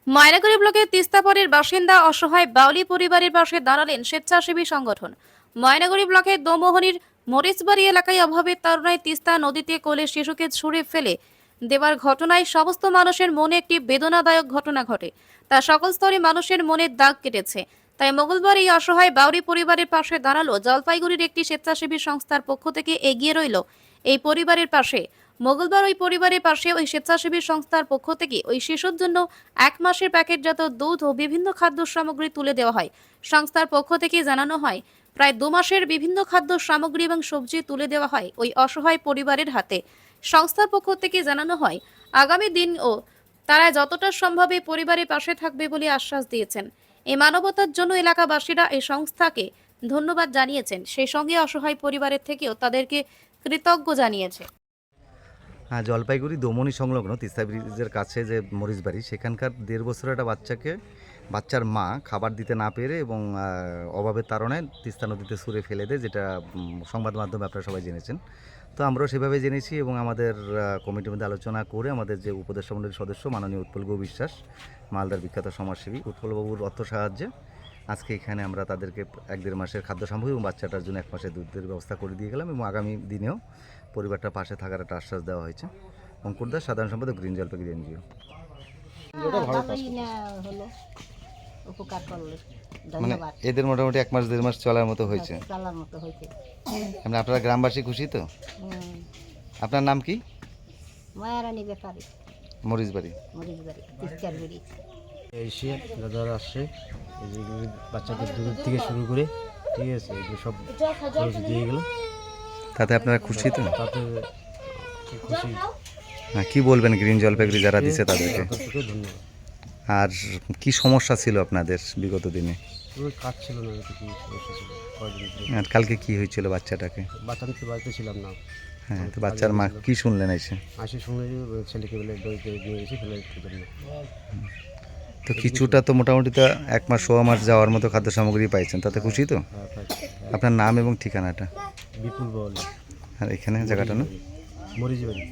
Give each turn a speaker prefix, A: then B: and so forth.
A: ময়নাগুড়ি ব্লকের তিস্তাপাড়ের বাসিন্দা অসহায় বাউলি পরিবারের পাশে দাঁড়ালেন স্বেচ্ছাসেবী সংগঠন। ময়নাগুড়ি ব্লকের দোমোহনীর মরিচবাড়ি এলাকায় অভাবের তাড়নায় তিস্তা নদীতে কোলে শিশুকে ছুঁড়ে ফেলে দেওয়ার ঘটনায় সমস্ত মানুষের মনে একটি বেদনাদায়ক ঘটনা ঘটে। তা সকল স্তরে মানুষের মনে দাগ কেটেছে। তাই মঙ্গলবার এই অসহায় বাউরি পরিবারের পাশে দাঁড়ালো জলপাইগুড়ির একটি স্বেচ্ছাসেবী সংস্থার পক্ষ থেকে এগিয়ে রইল এই পরিবারের পাশে। মঙ্গলবার ওই পরিবারের পাশে ওই স্বেচ্ছাসেবী সংস্থার পক্ষ থেকে ওই শিশুর জন্য 1 মাসের প্যাকেটজাত দুধ ও বিভিন্ন খাদ্য সামগ্রী তুলে দেওয়া হয়। সংস্থার পক্ষ থেকে জানানো হয়, প্রায় 2 মাসের বিভিন্ন খাদ্য সামগ্রী এবং সবজি তুলে দেওয়া হয় ওই অসহায় পরিবারের হাতে। সংস্থার পক্ষ থেকে জানানো হয়, আগামী দিনও তারা যতটা সম্ভব এই পরিবারের পাশে থাকবে বলে আশ্বাস দিয়েছেন। এই মানবতার জন্য এলাকাবাসীরা এই সংস্থাকে ধন্যবাদ জানিয়েছেন। সেই সঙ্গে অসহায় পরিবারের থেকেও তাদেরকে কৃতজ্ঞ জানিয়েছে।
B: হ্যাঁ, জলপাইগুড়ি দমনি সংলগ্ন তিস্তা ব্রিজের কাছে যে মরিচবাড়ি, সেখানকার 1.5 বছরের একটা বাচ্চার মা খাবার দিতে না পেরে এবং অভাবের তাড়নায় তিস্তা নদীতে ছুঁড়ে ফেলে দেয়, যেটা সংবাদ মাধ্যমে আপনারা সবাই জেনেছেন। তো আমরাও সেভাবে জেনেছি এবং আমাদের কমিটির মধ্যে আলোচনা করে আমাদের যে উপদেষ্টা মণ্ডলীর সদস্য মাননীয় উৎপলবাবু বিশ্বাস, মালদার বিখ্যাত সমাজসেবী, উৎপলবাবুর অর্থ সাহায্যে আজকে এখানে আমরা তাদেরকে 1-1.5 মাসের খাদ্য সামগ্রী এবং বাচ্চাটার জন্য 1 মাসের দুধের ব্যবস্থা করে দিয়ে গেলাম এবং আগামী দিনেও পরিবারটার পাশে থাকার একটা আশ্বাস দেওয়া হয়েছে। অঙ্কুর দাস, সাধারণ সম্পাদক, গ্রিন জলপাইগুড়ি এনজিও। মানে এদের মোটামুটি 1 মাস 1.5 মাস চলার মতো হয়েছে। মানে আপনারা গ্রামবাসী খুশি তো? আপনার নাম কি?
C: মায়ারানী ব্যাপারী,
B: মরিচবাড়ি।
C: তিস্তার ব্রিজ।
D: এসে দাদারা আসছে, এই যে বাচ্চাদের দুধ থেকে শুরু করে, ঠিক আছে, এগুলো সব খরচ দিয়ে গেল।
B: তাতে আপনারা খুশি তো?
D: তাতে খুশি।
B: হ্যাঁ, কি বলবেন গ্রিন জলপাইগুড়ি যারা দিছে তাদেরকে?
D: তাদেরকে ধন্যবাদ।
B: আর কি সমস্যা ছিল আপনাদের বিগত দিনে?
D: ওই কাজ ছিল না, কি সমস্যা ছিল কয়েকদিন ধরে।
B: আর কালকে কি হয়েছিল বাচ্চাটাকে?
D: বাচ্চা নিতে বাড়িতে ছিলাম না।
B: হ্যাঁ, তো বাচ্চার মা কি শুনলেন এসে?
D: আসে শুনে যে ছেলেকে বলে দইতে দিয়ে এসে ফেলে দিতে জন্য।
B: তো কিছুটা তো মোটামুটি তো 1 মাস 1.5 মাস যাওয়ার মতো খাদ্য সামগ্রী পাইছেন, তাতে খুশি তো?
D: হ্যাঁ,
B: আপনার নাম এবং ঠিকানাটা?
D: বিপুল বল,
B: আর এখানে জায়গাটা না?
D: মরিচবাড়ি।